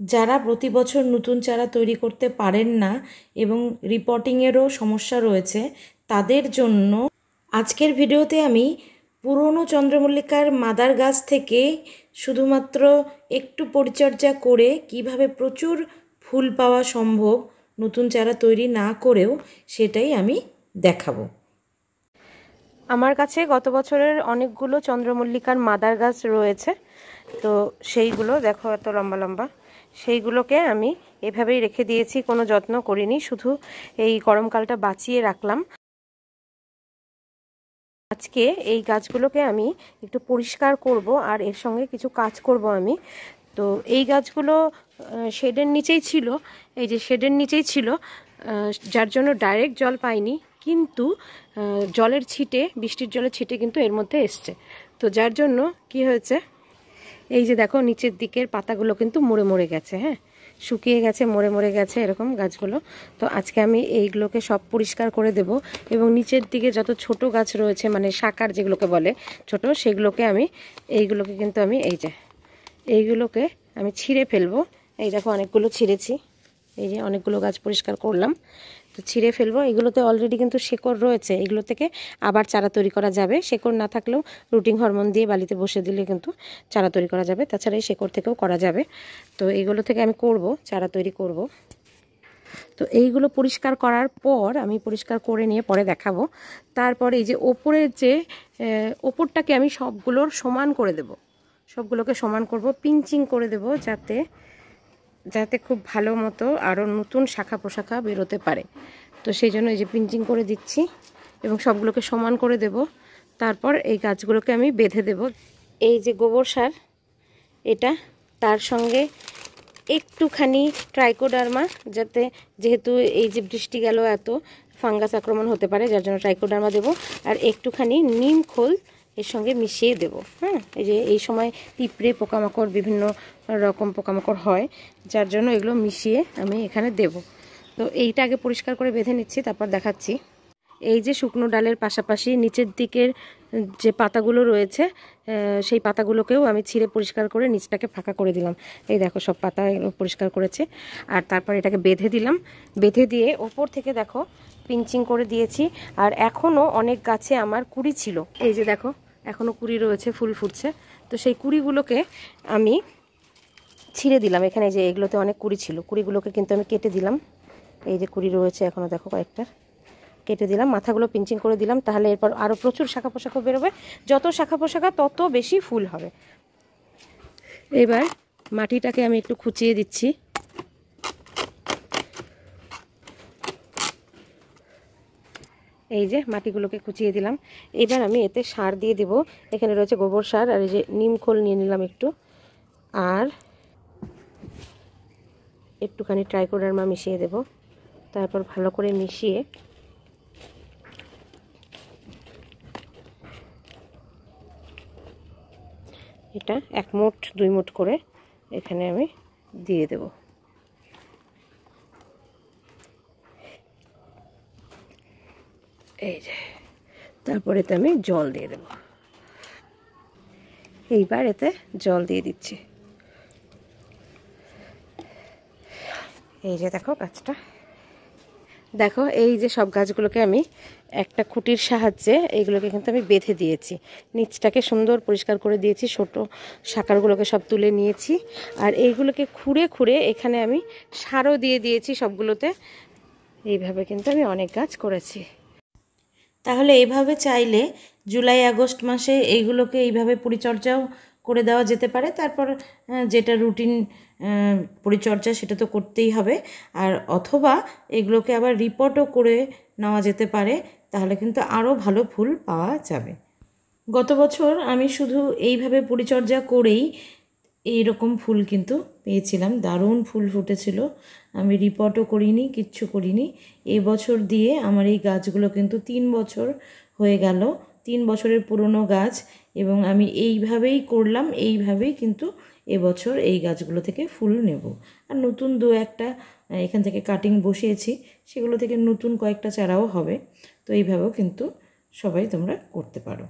যারা প্রতি বছর নতুন চারা তৈরি করতে পারেন না এবং রিপোর্টিংয়েরও সমস্যা রয়েছে, তাদের জন্য আজকের ভিডিওতে আমি পুরনো চন্দ্রমল্লিকার মাদার গাছ থেকে শুধুমাত্র একটু পরিচর্যা করে কিভাবে প্রচুর ফুল পাওয়া সম্ভব নতুন চারা তৈরি না করেও, সেটাই আমি দেখাবো। আমার কাছে গত বছরের অনেকগুলো চন্দ্রমল্লিকার মাদার গাছ রয়েছে, তো সেইগুলো দেখো এত লম্বা লম্বা, সেইগুলোকে আমি এভাবেই রেখে দিয়েছি, কোনো যত্ন করিনি, শুধু এই গরমকালটা বাঁচিয়ে রাখলাম। আজকে এই গাছগুলোকে আমি একটু পরিষ্কার করব আর এর সঙ্গে কিছু কাজ করব আমি। তো এই গাছগুলো শেডের নিচেই ছিল, এই যে শেডের নিচেই ছিল, যার জন্য ডাইরেক্ট জল পাইনি, কিন্তু জলের ছিটে, বৃষ্টির জলের ছিটে কিন্তু এর মধ্যে এসছে। তো যার জন্য কি হয়েছে, এই যে দেখো নিচের দিকের পাতাগুলো কিন্তু মরে মরে গেছে, হ্যাঁ শুকিয়ে গেছে, মরে মরে গেছে এরকম গাছগুলো। তো আজকে আমি এইগুলোকে সব পরিষ্কার করে দেব এবং নিচের দিকে যত ছোট গাছ রয়েছে, মানে শাকার যেগুলোকে বলে ছোট, সেগুলোকে আমি এইগুলোকে কিন্তু আমি এইগুলোকে আমি ছিঁড়ে ফেলবো। এই দেখো অনেকগুলো ছিঁড়েছি, এই যে অনেকগুলো গাছ পরিষ্কার করলাম, তো ছিঁড়ে ফেলবো। এগুলোতে অলরেডি কিন্তু শেকড় রয়েছে, এগুলো থেকে আবার চারা তৈরি করা যাবে। শেকড় না থাকলেও রুটিং হরমোন দিয়ে বালিতে বসে দিলে কিন্তু চারা তৈরি করা যাবে, তাছাড়া এই শেকড় থেকেও করা যাবে। তো এইগুলো থেকে আমি করব, চারা তৈরি করব। তো এইগুলো পরিষ্কার করার পর আমি পরিষ্কার করে নিয়ে পরে দেখাবো। তারপরে এই যে ওপরের যে ওপরটাকে আমি সবগুলোর সমান করে দেব, সবগুলোকে সমান করব, পিঞ্চিং করে দেব, যাতে যাতে খুব ভালো মতো আরও নতুন শাখা প্রশাখা বেরোতে পারে। তো সেই জন্য এই যে পিঞ্চিং করে দিচ্ছি এবং সবগুলোকে সমান করে দেব। তারপর এই গাছগুলোকে আমি বেঁধে দেব। এই যে গোবর সার এটা, তার সঙ্গে একটুখানি ট্রাইকোডার্মা, যাতে যেহেতু এই যে বৃষ্টি গেল এত ফাঙ্গাস আক্রমণ হতে পারে, যার জন্য ট্রাইকোডার্মা দেব, আর একটুখানি নিম খোল এর সঙ্গে মিশিয়ে দেব। হ্যাঁ, এই যে এই সময় পিঁপড়ে পোকামাকড় বিভিন্ন রকম পোকামাকড় হয়, যার জন্য এগুলো মিশিয়ে আমি এখানে দেব। তো এইটা আগে পরিষ্কার করে বেঁধে নিচ্ছি, তারপর দেখাচ্ছি। এই যে শুকনো ডালের পাশাপাশি নিচের দিকের যে পাতাগুলো রয়েছে, সেই পাতাগুলোকেও আমি ছিঁড়ে পরিষ্কার করে নিচটাকে ফাঁকা করে দিলাম। এই দেখো সব পাতা পরিষ্কার করেছে, আর তারপর এটাকে বেঁধে দিলাম। বেঁধে দিয়ে ওপর থেকে দেখো পিঞ্চিং করে দিয়েছি। আর এখনও অনেক গাছে আমার কুড়ি ছিল, এই যে দেখো এখনও কুড়ি রয়েছে, ফুল ফুটছে। তো সেই কুড়িগুলোকে আমি ছিঁড়ে দিলাম। এখানে যে এগুলোতে অনেক কুড়ি ছিল, কুড়িগুলোকে কিন্তু আমি কেটে দিলাম। এই যে কুড়ি রয়েছে এখনও দেখো কয়েকটা, কেটে দিলাম, মাথাগুলো পিঞ্চিং করে দিলাম। তাহলে এরপর আরও প্রচুর শাখা পোশাখা বেরোবে, যত শাখা পোশাখা তত বেশি ফুল হবে। এবার মাটিটাকে আমি একটু খুঁচিয়ে দিচ্ছি। এই যে মাটিগুলোকে খুঁচিয়ে দিলাম। এবার আমি এতে সার দিয়ে দেব। এখানে রয়েছে গোবর সার, আর এই যে নিম খোল নিয়ে নিলাম একটু, আর একটুখানি ট্রাইকোডার্মা মিশিয়ে দেব। তারপর ভালো করে মিশিয়ে এটা 1 মুঠ 2 মুঠ করে এখানে আমি দিয়ে দেব। এই যে তারপর এতে আমি জল দিয়ে দেব। এইবার এতে জল দিয়ে দিচ্ছি। এই যে দেখো গাছটা, দেখো এই যে সব গাছগুলোকে আমি একটা খুঁটির সাহায্যে এইগুলোকে কিন্তু আমি বেঁধে দিয়েছি, নিচটাকে সুন্দর পরিষ্কার করে দিয়েছি, ছোট শাখাগুলোকে সব তুলে নিয়েছি। আর এইগুলোকে খুঁড়ে খুঁড়ে এখানে আমি সারও দিয়ে দিয়েছি সবগুলোতে। এইভাবে কিন্তু আমি অনেক গাছ করেছি। তাহলে এভাবে চাইলে জুলাই আগস্ট মাসে এইগুলোকে এইভাবে পরিচর্যাও করে দেওয়া যেতে পারে। তারপর যেটা রুটিন পরিচর্যা সেটা তো করতেই হবে, আর অথবা এগুলোকে আবার রিপোর্টও করে নেওয়া যেতে পারে, তাহলে কিন্তু আরও ভালো ফুল পাওয়া যাবে। গত বছর আমি শুধু এইভাবে পরিচর্যা করেই এইরকম ফুল কিন্তু পেয়েছিলাম, দারুণ ফুল ফুটেছিল। আমি রিপোর্টও করিনি, কিচ্ছু করিনি। এই বছর দিয়ে আমার এই গাছগুলো কিন্তু 3 বছর হয়ে গেল, 3 বছরের পুরনো গাছ, এবং আমি এইভাবেই করলাম, এইভাবেই কিন্তু এবছর এই গাছগুলো থেকে ফুল নেব। আর নতুন 2-1টা এখান থেকে কাটিং বসিয়েছি, সেগুলো থেকে নতুন কয়েকটা চারাও হবে। তো এইভাবেও কিন্তু সবাই তোমরা করতে পারো।